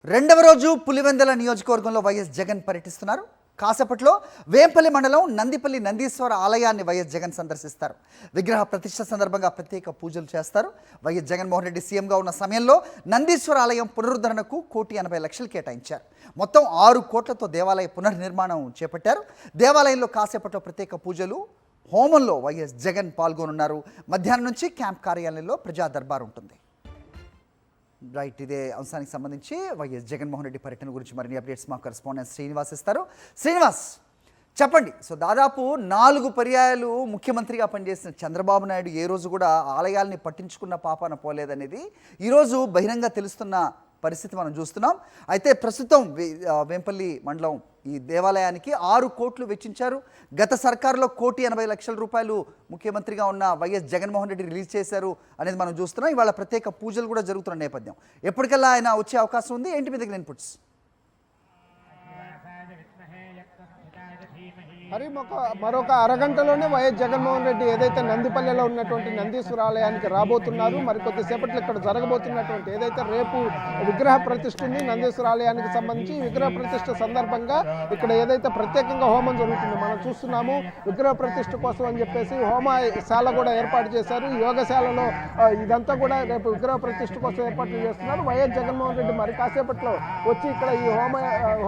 రెండవ రోజు పులివెందుల నియోజకవర్గంలో వైఎస్ జగన్ పర్యటిస్తున్నారు. కాసేపట్లో వేంపల్లి మండలం నందిపల్లి నందీశ్వర ఆలయాన్ని వైఎస్ జగన్ సందర్శిస్తారు. విగ్రహ ప్రతిష్ఠ సందర్భంగా ప్రత్యేక పూజలు చేస్తారు. వైఎస్ జగన్మోహన్ రెడ్డి సీఎంగా ఉన్న సమయంలో నందీశ్వర ఆలయం పునరుద్ధరణకు 1,80,00,000 కేటాయించారు. మొత్తం 6 కోట్లతో దేవాలయ పునర్నిర్మాణం చేపట్టారు. దేవాలయంలో కాసేపట్లో ప్రత్యేక పూజలు, హోమంలో వైఎస్ జగన్ పాల్గొనున్నారు. మధ్యాహ్నం నుంచి క్యాంప్ కార్యాలయంలో ప్రజా దర్బార్ ఉంటుంది. రైట్, ఇదే అంశానికి సంబంధించి వైఎస్ జగన్మోహన్ రెడ్డి పర్యటన గురించి మరిన్ని అప్డేట్స్ మా కరెస్పాండెంట్ శ్రీనివాస్ ఇస్తారు. శ్రీనివాస్, చెప్పండి. సో దాదాపు 4 పర్యాయాలు ముఖ్యమంత్రిగా పనిచేసిన చంద్రబాబు నాయుడు ఏ రోజు కూడా ఆలయాల్ని పట్టించుకున్న పాపాన పోలేదనేది ఈరోజు బహిరంగ తెలుస్తున్న పరిస్థితి మనం చూస్తున్నాం. అయితే ప్రస్తుతం వేంపల్లి మండలం ఈ దేవాలయానికి 6 కోట్లు వెచ్చించారు. గత సర్కారులో 1,80,00,000 రూపాయలు ముఖ్యమంత్రిగా ఉన్న వైఎస్ జగన్మోహన్ రెడ్డి రిలీజ్ చేశారు అనేది మనం చూస్తున్నాం. ఇవాళ ప్రత్యేక పూజలు కూడా జరుగుతున్న నేపథ్యం. ఎప్పటికల్లా ఆయన వచ్చే అవకాశం ఉంది? ఏంటి మీ దగ్గర ఇన్పుట్స్? మరి మరొక అరగంటలోనే వైఎస్ జగన్మోహన్ రెడ్డి ఏదైతే నందిపల్లెలో ఉన్నటువంటి నందీశ్వర ఆలయానికి రాబోతున్నారు. మరి కొద్దిసేపట్లో ఇక్కడ జరగబోతున్నటువంటి ఏదైతే రేపు విగ్రహ ప్రతిష్ఠ ఉంది నందీశ్వర ఆలయానికి సంబంధించి, విగ్రహ ప్రతిష్ఠ సందర్భంగా ఇక్కడ ఏదైతే ప్రత్యేకంగా హోమం జరుగుతుందో మనం చూస్తున్నాము. విగ్రహ ప్రతిష్ఠ కోసం అని చెప్పేసి హోమశాల కూడా ఏర్పాటు చేశారు. ఈ యోగశాలలో ఇదంతా కూడా రేపు విగ్రహ ప్రతిష్ఠ కోసం ఏర్పాట్లు చేస్తున్నారు. వైఎస్ జగన్మోహన్ రెడ్డి మరి కాసేపట్లో వచ్చి ఇక్కడ ఈ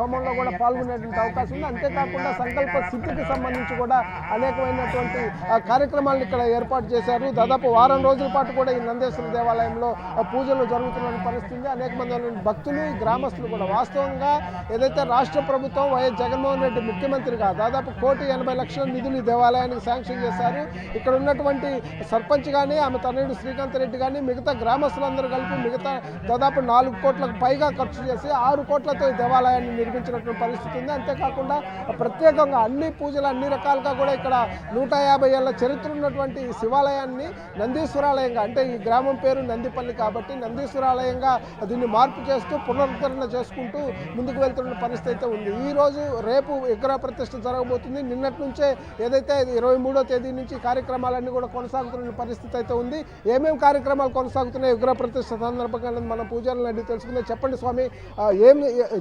హోమంలో కూడా పాల్గొనేటువంటి అవకాశం ఉంది. అంతేకాకుండా సంకల్ప సిద్ధికి సంబంధించి కూడా అనేకమైనటువంటి కార్యక్రమాలను ఇక్కడ ఏర్పాటు చేశారు. దాదాపు వారం రోజుల పాటు కూడా ఈ నందేశ్వర దేవాలయంలో పూజలు జరుగుతున్న పరిస్థితి. అనేక మంది భక్తులు, గ్రామస్తులు కూడా వాస్తవంగా ఏదైతే రాష్ట్ర ప్రభుత్వం వైఎస్ జగన్మోహన్ రెడ్డి ముఖ్యమంత్రిగా దాదాపు 1,80,00,000 నిధులు ఈ దేవాలయానికి శాంక్షన్ చేశారు. ఇక్కడ ఉన్నటువంటి సర్పంచ్ కానీ, ఆమె తనయుడు శ్రీకాంత్ రెడ్డి కానీ, మిగతా గ్రామస్తులందరూ కలిపి మిగతా దాదాపు 4 కోట్లకు పైగా ఖర్చు చేసి 6 కోట్లతో ఈ దేవాలయాన్ని నిర్మించినటువంటి పరిస్థితి ఉంది. అంతేకాకుండా ప్రత్యేకంగా అన్ని పూజలు అన్ని రకాలుగా కూడా ఇక్కడ 150 ఏళ్ల చరిత్ర ఉన్నటువంటి శివాలయాన్ని నందీశ్వరాలయంగా, అంటే ఈ గ్రామం పేరు నందిపల్లి కాబట్టి నందీశ్వరాలయంగా దీన్ని మార్పు చేస్తూ పునరుద్ధరణ చేసుకుంటూ ముందుకు వెళ్తున్న పరిస్థితి అయితే ఉంది. ఈ రోజు రేపు విగ్రహ ప్రతిష్ఠ జరగబోతుంది. నిన్నటి నుంచే ఏదైతే 23వ తేదీ నుంచి కార్యక్రమాలన్నీ కూడా కొనసాగుతున్న పరిస్థితి అయితే ఉంది. ఏమేమి కార్యక్రమాలు కొనసాగుతున్నాయి విగ్రహ ప్రతిష్ఠ సందర్భంగా మన పూజలను అడిగి తెలుసుకుందాం. చెప్పండి స్వామి,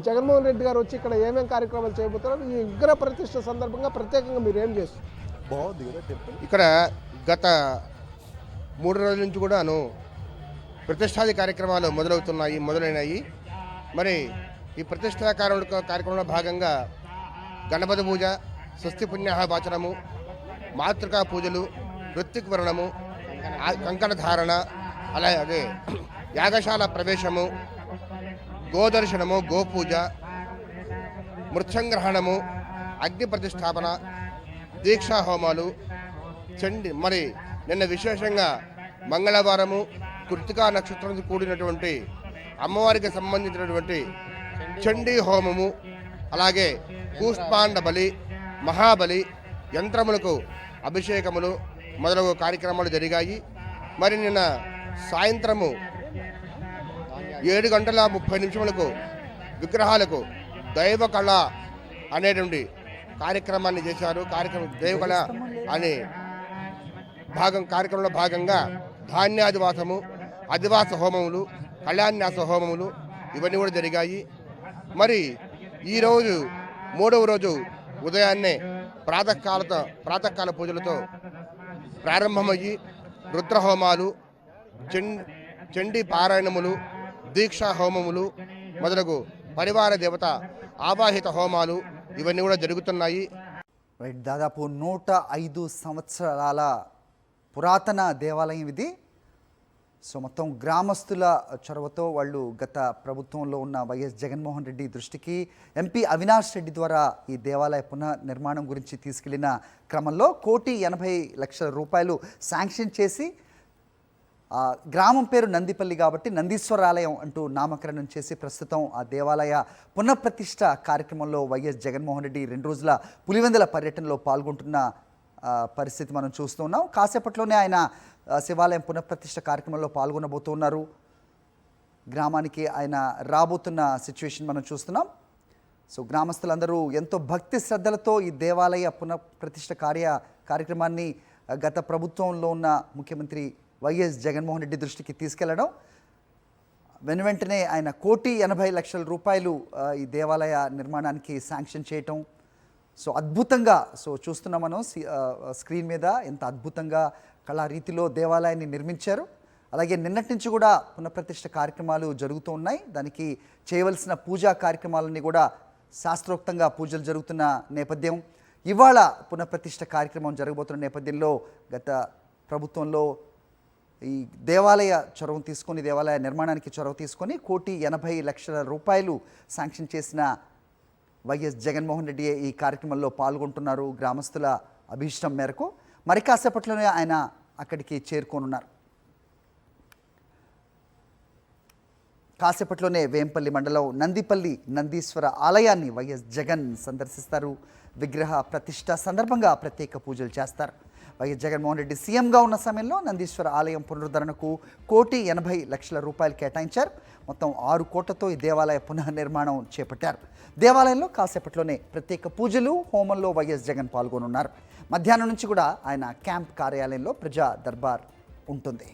జగన్మోహన్ రెడ్డి గారు వచ్చి ఇక్కడ ఏమేమి కార్యక్రమాలు చేయబోతున్నారు? ఈ విగ్రహ ప్రతిష్ఠ సందర్భంగా ప్రత్యేకంగా మీరు ఏం చేస్తారు? ఇక్కడ గత 3 రోజుల నుంచి కూడాను ప్రతిష్టాది కార్యక్రమాలు మొదలైనాయి. మరి ఈ ప్రతిష్టా కార్యక్రమంలో భాగంగా గణపతి పూజ, స్వస్తి పుణ్యాహ వాచనము, మాతృకా పూజలు, ఋత్విక్ వర్ణము, కంకణ ధారణ, అలాగే యాగశాల ప్రవేశము, గోదర్శనము, గోపూజ, మృత్సంగ్రహణము, అగ్ని ప్రతిష్టాపన, దీక్షా హోమాలు, మరి నిన్న విశేషంగా మంగళవారము కృతికా నక్షత్రంతో కూడినటువంటి అమ్మవారికి సంబంధించినటువంటి చండీ హోమము, అలాగే కూష్పాండ బలి, మహాబలి, యంత్రములకు అభిషేకములు మొదలగు కార్యక్రమాలు జరిగాయి. మరి నిన్న సాయంత్రము 7:30 విగ్రహాలకు దైవ కళ అనేటువంటి కార్యక్రమాన్ని చేశారు. దైవకళ అనే కార్యక్రమంలో భాగంగా ధాన్యాదివాసము, అధివాస హోమములు, కళ్యాణ్యాస హోమములు ఇవన్నీ కూడా జరిగాయి. మరి ఈరోజు 3వ రోజు ఉదయాన్నే ప్రాతకాల పూజలతో ప్రారంభమయ్యి రుద్రహోమాలు, చండీ పారాయణములు, దీక్షా హోమములు మొదలగు పరివార దేవత ఆవాహిత హోమాలు ఇవన్నీ కూడా జరుగుతున్నాయి. రైట్, దాదాపు 105 సంవత్సరాల పురాతన దేవాలయం ఇది. సో మొత్తం గ్రామస్తుల చొరవతో వాళ్ళు గత ప్రభుత్వంలో ఉన్న వైఎస్ జగన్మోహన్ రెడ్డి దృష్టికి ఎంపీ అవినాష్ రెడ్డి ద్వారా ఈ దేవాలయ పునర్నిర్మాణం గురించి తీసుకెళ్లిన క్రమంలో 1,80,00,000 రూపాయలు శాంక్షన్ చేసి, గ్రామం పేరు నందిపల్లి కాబట్టి నందీశ్వరాలయం అంటూ నామకరణం చేసి ప్రస్తుతం ఆ దేవాలయ పునఃప్రతిష్ఠ కార్యక్రమంలో వైఎస్ జగన్మోహన్ రెడ్డి 2 రోజుల పులివెందుల పర్యటనలో పాల్గొంటున్న పరిస్థితి మనం చూస్తూ ఉన్నాం. కాసేపట్లోనే ఆయన శివాలయం పునఃప్రతిష్ఠ కార్యక్రమంలో పాల్గొనబోతున్నారు. గ్రామానికి ఆయన రాబోతున్న సిచ్యువేషన్ మనం చూస్తున్నాం. సో గ్రామస్తులందరూ ఎంతో భక్తి శ్రద్ధలతో ఈ దేవాలయ పునఃప్రతిష్ఠ కార్యక్రమాన్ని గత ప్రభుత్వంలో ఉన్న ముఖ్యమంత్రి వైఎస్ జగన్మోహన్ రెడ్డి దృష్టికి తీసుకెళ్లడం, వెనువెంటనే ఆయన 1,80,00,000 రూపాయలు ఈ దేవాలయ నిర్మాణానికి శాంక్షన్ చేయటం. సో అద్భుతంగా చూస్తున్నాం మనం స్క్రీన్ మీద ఎంత అద్భుతంగా కళారీతిలో దేవాలయాన్ని నిర్మించారు. అలాగే నిన్నటి నుంచి కూడా పునఃప్రతిష్ఠ కార్యక్రమాలు జరుగుతూ ఉన్నాయి. దానికి చేయవలసిన పూజా కార్యక్రమాలన్నీ కూడా శాస్త్రోక్తంగా పూజలు జరుగుతున్న నేపథ్యం. ఇవాళ పునఃప్రతిష్ఠ కార్యక్రమం జరగబోతున్న నేపథ్యంలో గత ప్రభుత్వంలో ఈ దేవాలయ దేవాలయ నిర్మాణానికి చొరవ తీసుకొని 1,80,00,000 రూపాయలు శాంక్షన్ చేసిన వైఎస్ జగన్మోహన్ రెడ్డి ఈ కార్యక్రమంలో పాల్గొంటున్నారు. గ్రామస్తుల అభీష్టం మేరకు మరి కాసేపట్లోనే ఆయన అక్కడికి చేరుకోనున్నారు. కాసేపట్లోనే వేంపల్లి మండలం నందిపల్లి నందీశ్వర ఆలయాన్ని వైఎస్ జగన్ సందర్శిస్తారు. విగ్రహ ప్రతిష్ఠ సందర్భంగా ప్రత్యేక పూజలు చేస్తారు. వైఎస్ జగన్మోహన్ రెడ్డి సీఎంగా ఉన్న సమయంలో నందీశ్వర ఆలయం పునరుద్ధరణకు 1,80,00,000 రూపాయలు కేటాయించారు. మొత్తం 6 కోట్లతో ఈ దేవాలయ పునర్నిర్మాణం చేపట్టారు. దేవాలయంలో కాసేపట్లోనే ప్రత్యేక పూజలు హోమంలో వైఎస్ జగన్ పాల్గొనున్నారు. మధ్యాహ్నం నుంచి కూడా ఆయన క్యాంప్ కార్యాలయంలో ప్రజా దర్బార్ ఉంటుంది.